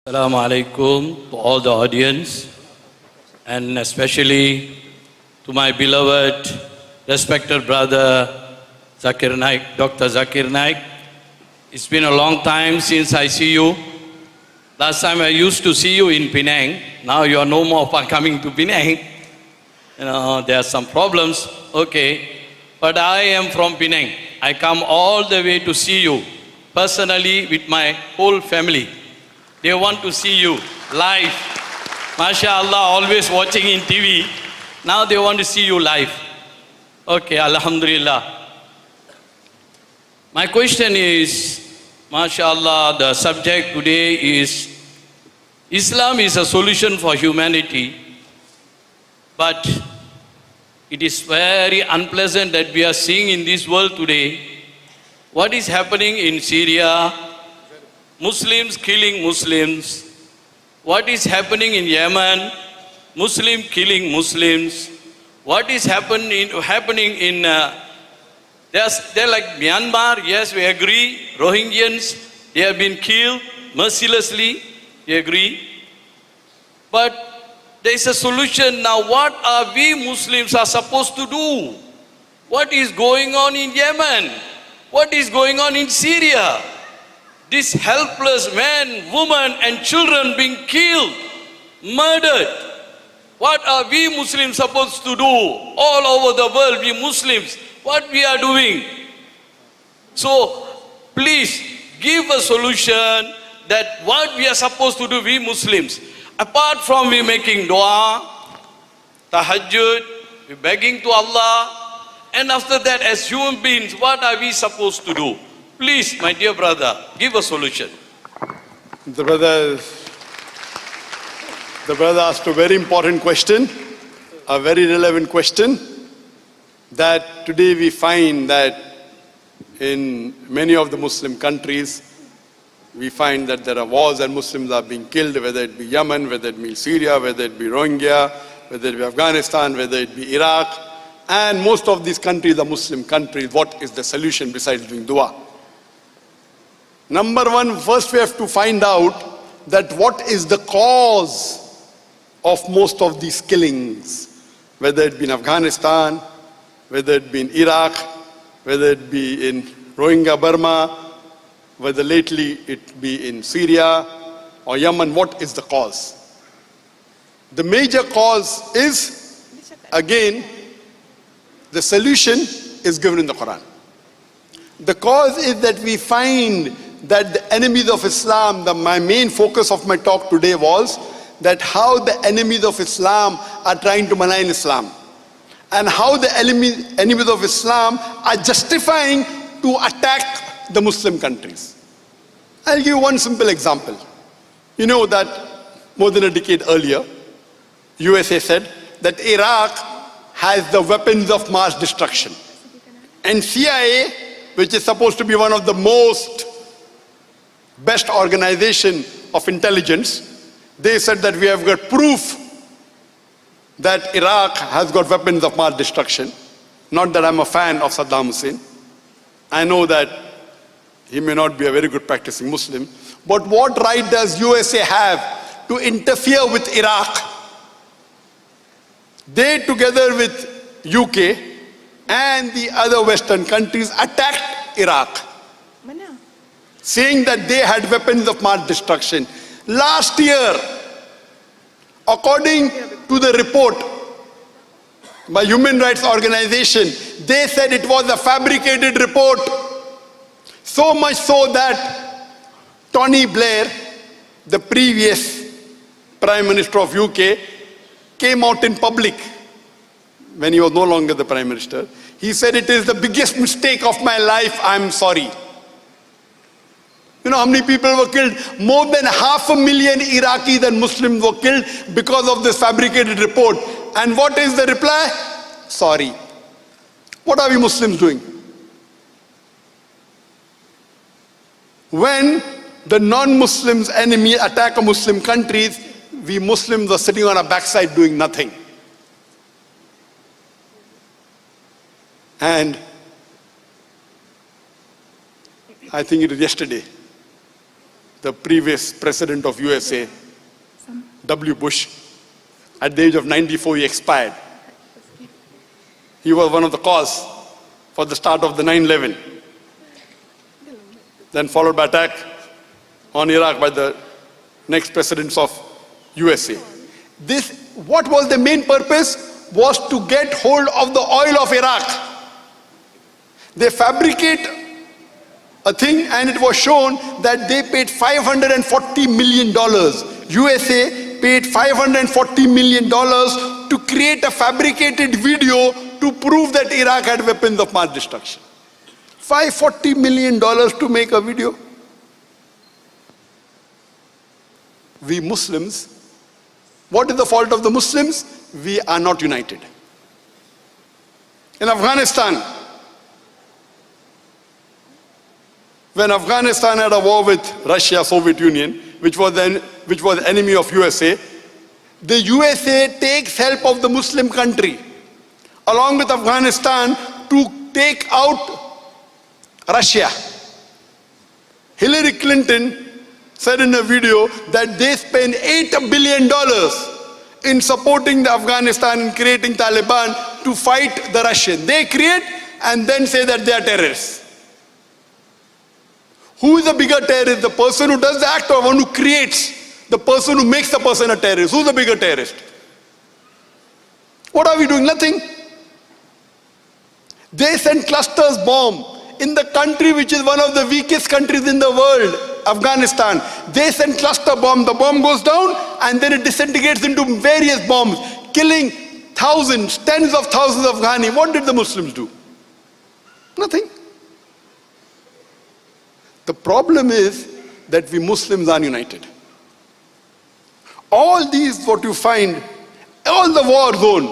Assalamu alaikum to all the audience, and especially to my beloved, respected brother Zakir Naik, Dr. Zakir Naik. It's been a long time since I see you. Last time I used to see you in Penang. Now you are no more coming to Penang. There are some problems, okay. But I am from Penang. I come all the way to see you personally with my whole family. They want to see you live. MashaAllah, always watching in TV. Now they want to see you live. Okay, Alhamdulillah. My question is, MashaAllah, the subject today is Islam is a solution for humanity, but it is very unpleasant that we are seeing in this world today what is happening in Syria, Muslims killing Muslims, what is happening in Yemen, Muslim killing Muslims, what is happening in they're like Myanmar. Yes, we agree. Rohingyans, they have been killed mercilessly. We agree. But there is a solution. Now what are we Muslims are supposed to do? What is going on in Yemen? What is going on in Syria? These helpless men, women and children being killed, murdered. What are we Muslims supposed to do? All over the world, we Muslims, what we are doing? So, please give a solution that what we are supposed to do, we Muslims. Apart from we making dua, tahajjud, we begging to Allah, and after that as human beings, what are we supposed to do? Please, my dear brother, give a solution. The brother asked a very important question, a very relevant question, that today we find that in many of the Muslim countries, we find that there are wars and Muslims are being killed, whether it be Yemen, whether it be Syria, whether it be Rohingya, whether it be Afghanistan, whether it be Iraq, and most of these countries are Muslim countries. What is the solution besides doing dua? Number one, first we have to find out that what is the cause of most of these killings, whether it be in Afghanistan, whether it be in Iraq, whether it be in Rohingya Burma, whether lately it be in Syria or Yemen. What is the cause? The major cause is, again, the solution is given in the Quran. The cause is that we find that the enemies of Islam, my main focus of my talk today was that how the enemies of Islam are trying to malign Islam, and how the enemies of Islam are justifying to attack the Muslim countries. I'll give you one simple example. You know that more than a decade earlier, USA said that Iraq has the weapons of mass destruction. And CIA, which is supposed to be one of the best organization of intelligence, they said that we have got proof that Iraq has got weapons of mass destruction. Not that I'm a fan of Saddam Hussein. I know that he may not be a very good practicing Muslim. But what right does USA have to interfere with Iraq? They, together with UK and the other Western countries, attacked Iraq, saying that they had weapons of mass destruction. Last year, according to the report by Human Rights Organization, they said it was a fabricated report. So much so that Tony Blair, the previous Prime Minister of UK, came out in public when he was no longer the Prime Minister. He said, "It is the biggest mistake of my life, I'm sorry." You know how many people were killed? More than 500,000 Iraqis and Muslims were killed because of this fabricated report. And what is the reply? Sorry. What are we Muslims doing? When the non-Muslims enemy attack a Muslim countries, we Muslims are sitting on our backside doing nothing. And I think it was yesterday, the previous president of USA, W. Bush. At the age of 94, he expired. He was one of the cause for the start of the 9/11. Then followed by attack on Iraq by the next presidents of USA. What was the main purpose? Was to get hold of the oil of Iraq. They fabricate a thing and it was shown that they paid $540 million. USA paid $540 million to create a fabricated video to prove that Iraq had weapons of mass destruction. $540 million to make a video. We Muslims, what is the fault of the Muslims? We are not united. In Afghanistan, when Afghanistan had a war with Russia, Soviet Union, which was enemy of USA, the USA takes help of the Muslim country, along with Afghanistan, to take out Russia. Hillary Clinton said in a video that they spent $8 billion in supporting the Afghanistan and creating Taliban to fight the Russians. They create and then say that they are terrorists. Who is the bigger terrorist? The person who does the act or one who creates? The person who makes the person a terrorist. Who's the bigger terrorist? What are we doing? Nothing. They send clusters bomb in the country which is one of the weakest countries in the world, Afghanistan. They send cluster bomb. The bomb goes down and then it disintegrates into various bombs, killing thousands, tens of thousands of Afghani. What did the Muslims do? Nothing. The problem is that we Muslims are united. All these, what you find, all the war zone,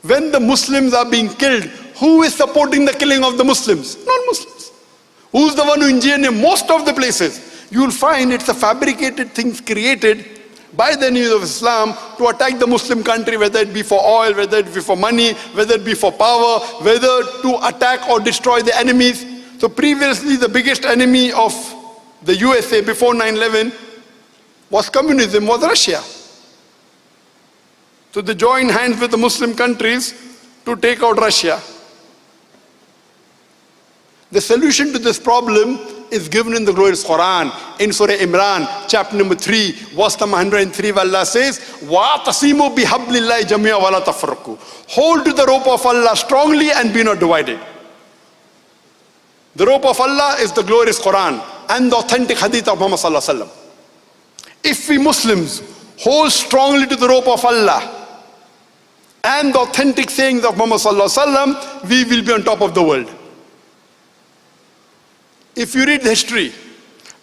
when the Muslims are being killed, who is supporting the killing of the Muslims? Non-Muslims. Who's the one who engineered most of the places? You'll find it's a fabricated things created by the enemies of Islam to attack the Muslim country, whether it be for oil, whether it be for money, whether it be for power, whether to attack or destroy the enemies. So previously the biggest enemy of the USA before 9/11 was communism, was Russia. So they joined hands with the Muslim countries to take out Russia. The solution to this problem is given in the glorious Quran, in Surah Imran, chapter number 3, verse number 103, where Allah says, وَاعْتَصِمُوا بِحَبْلِ اللَّهِ جَمِيعًا وَلَا تَفَرَّقُوا. Hold to the rope of Allah strongly and be not divided. The rope of Allah is the glorious Quran and the authentic hadith of Muhammad sallallahu alaihi wasallam. If we Muslims hold strongly to the rope of Allah and the authentic sayings of Muhammad sallallahu alaihi wasallam, we will be on top of the world. If you read the history,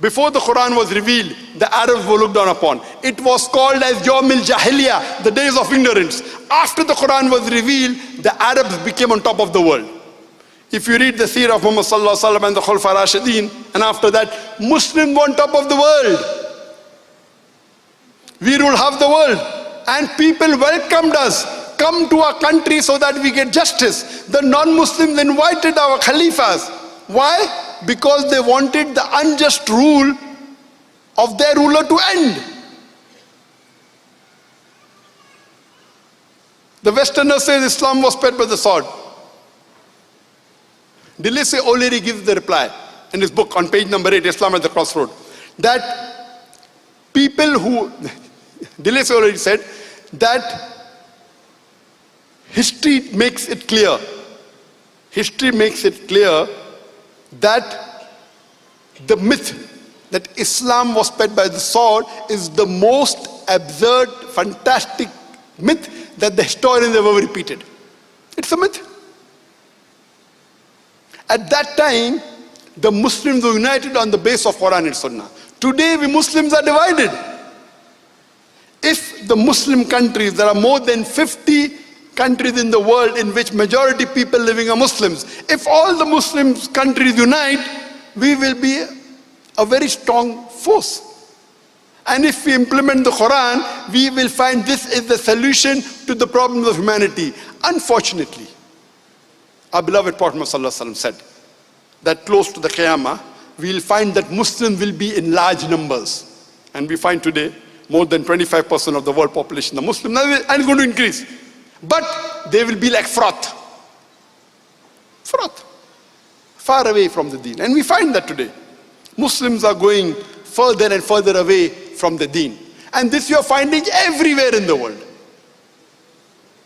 before the Quran was revealed, the Arabs were looked down upon. It was called as Yawmil Jahiliyyah, the days of ignorance. After the Quran was revealed, the Arabs became on top of the world. If you read the seerah of Muhammad sallallahu alaihi wasallam and the Khulafa Rashidin, and after that, Muslims were on top of the world. We rule half the world. And people welcomed us. Come to our country so that we get justice. The non-Muslims invited our Khalifas. Why? Because they wanted the unjust rule of their ruler to end. The Westerners say Islam was spread by the sword. Deleuze O'Leary gives the reply in his book on page number 8, Islam at the Crossroad, that people who, Deleuze O'Leary said that history makes it clear that the myth that Islam was spread by the sword is the most absurd, fantastic myth that the historians have ever repeated. It's a myth. At that time, the Muslims were united on the base of Quran and Sunnah. Today, we Muslims are divided. If the Muslim countries, there are more than 50 countries in the world in which majority people living are Muslims. If all the Muslim countries unite, we will be a very strong force. And if we implement the Quran, we will find this is the solution to the problems of humanity. Unfortunately, our beloved Prophet ﷺ said that close to the Qiyamah, we'll find that Muslims will be in large numbers. And we find today more than 25% of the world population are Muslim, and it's going to increase. But they will be like froth. Froth. Far away from the deen. And we find that today. Muslims are going further and further away from the deen. And this you are finding everywhere in the world.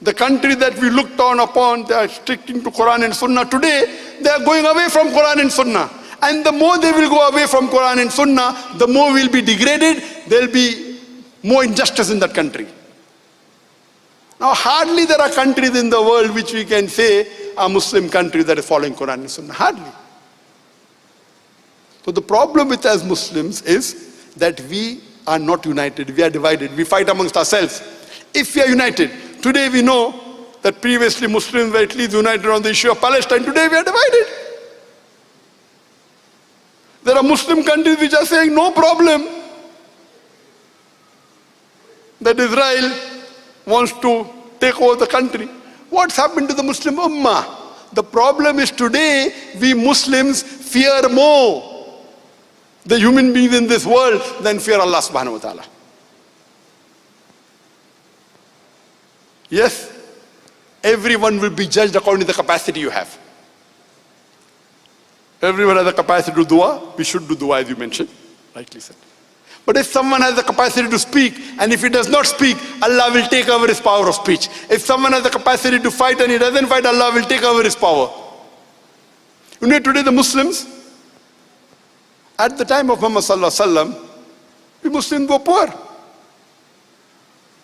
The country that we looked on upon, they are sticking to Quran and Sunnah. Today, they are going away from Quran and Sunnah. And the more they will go away from Quran and Sunnah, the more will be degraded. There will be more injustice in that country. Now, hardly there are countries in the world which we can say are Muslim countries that are following Quran and Sunnah. Hardly. So the problem with us Muslims is that we are not united. We are divided. We fight amongst ourselves. If we are united, today we know that previously Muslims were at least united on the issue of Palestine. Today we are divided. There are Muslim countries which are saying no problem that Israel wants to take over the country. What's happened to the Muslim Ummah? The problem is today we Muslims fear more the human beings in this world than fear Allah subhanahu wa ta'ala. Yes, everyone will be judged according to the capacity you have. Everyone has the capacity to do dua. We should do dua, as you mentioned, rightly said. But if someone has the capacity to speak, and if he does not speak, Allah will take over his power of speech. If someone has the capacity to fight and he doesn't fight, Allah will take over his power. You know, today the Muslims, at the time of Muhammad sallallahu alaihi wasallam, we Muslims were poor.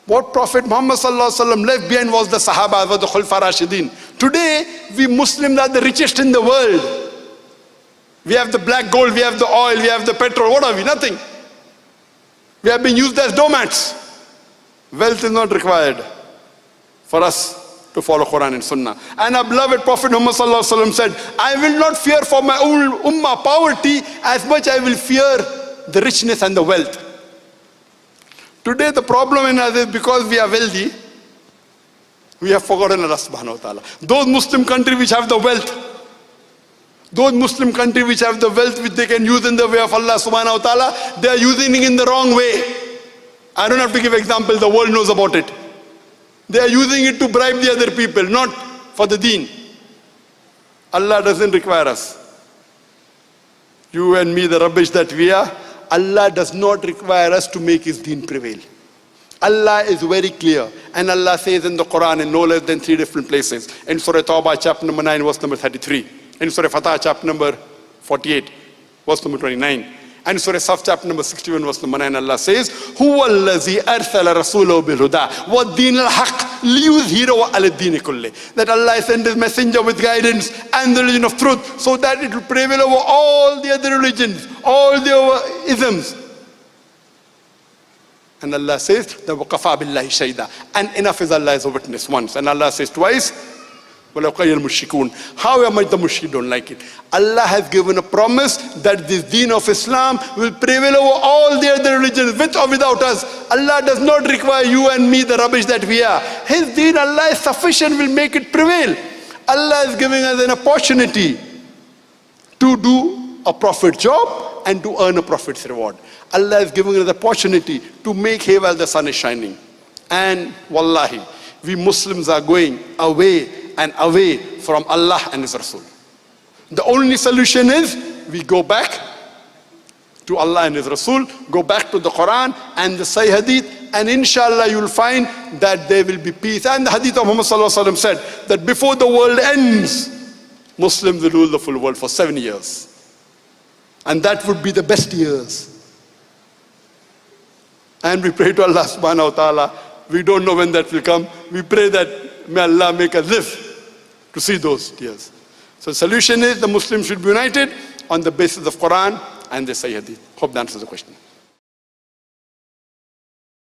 What Prophet Muhammad sallallahu alaihi wasallam left behind was the Sahaba, was the Khulfa Rashidin. Today, we Muslims are the richest in the world. We have the black gold, we have the oil, we have the petrol. What are we? Nothing. We have been used as doormats. Wealth is not required for us to follow Quran and Sunnah. And our beloved Prophet Muhammad sallallahu alaihi wasallam said, I will not fear for my own ummah poverty as much I will fear the richness and the wealth. Today the problem in us is because we are wealthy, we have forgotten Allah subhanahu wa ta'ala. Those Muslim countries which have the wealth, those Muslim countries which have the wealth which they can use in the way of Allah subhanahu wa ta'ala, they are using it in the wrong way. I don't have to give examples, the world knows about it. They are using it to bribe the other people, not for the deen. Allah doesn't require us. You and me, the rubbish that we are, Allah does not require us to make his deen prevail. Allah is very clear. And Allah says in the Quran in no less than 3 different places. In Surah Tawbah, chapter number 9, verse number 33. In Surah Fatah, chapter number 48, verse number 29. And Surah Saf, chapter number 61, verse number 9, Allah says, هُوَ الَّذِي أَرْسَلَ رَسُولَهُ بِالْهُدَى وَالدِّينِ الْحَقِّ لِيُظْهِرَهُ عَلَى الدِّينِ كُلِّهِ. That Allah sent his messenger with guidance and the religion of truth so that it will prevail over all the other religions, all the isms. And Allah says, وَقَفَى بِاللَّهِ شَيْدًا. And enough is Allah as a witness once. And Allah says twice, however much the mushrikeen don't like it. Allah has given a promise that this deen of Islam will prevail over all the other religions, with or without us. Allah does not require you and me the rubbish that we are. His deen, Allah is sufficient, will make it prevail. Allah is giving us an opportunity to do a prophet job and to earn a prophet's reward. Allah is giving us the opportunity to make hay while the sun is shining. And wallahi, we Muslims are going away and away from Allah and His Rasul. The only solution is we go back to Allah and His Rasul, go back to the Quran and the Sahih Hadith, and inshallah you'll find that there will be peace. And the Hadith of Muhammad sallallahu alaihi wasallam said that before the world ends, Muslims will rule the full world for 7 years. And that would be the best years. And we pray to Allah subhanahu wa ta'ala. We don't know when that will come. We pray that may Allah make us live to see those years. So the solution is the Muslims should be united on the basis of Quran and the Sahih Hadith. Hope that answers the question.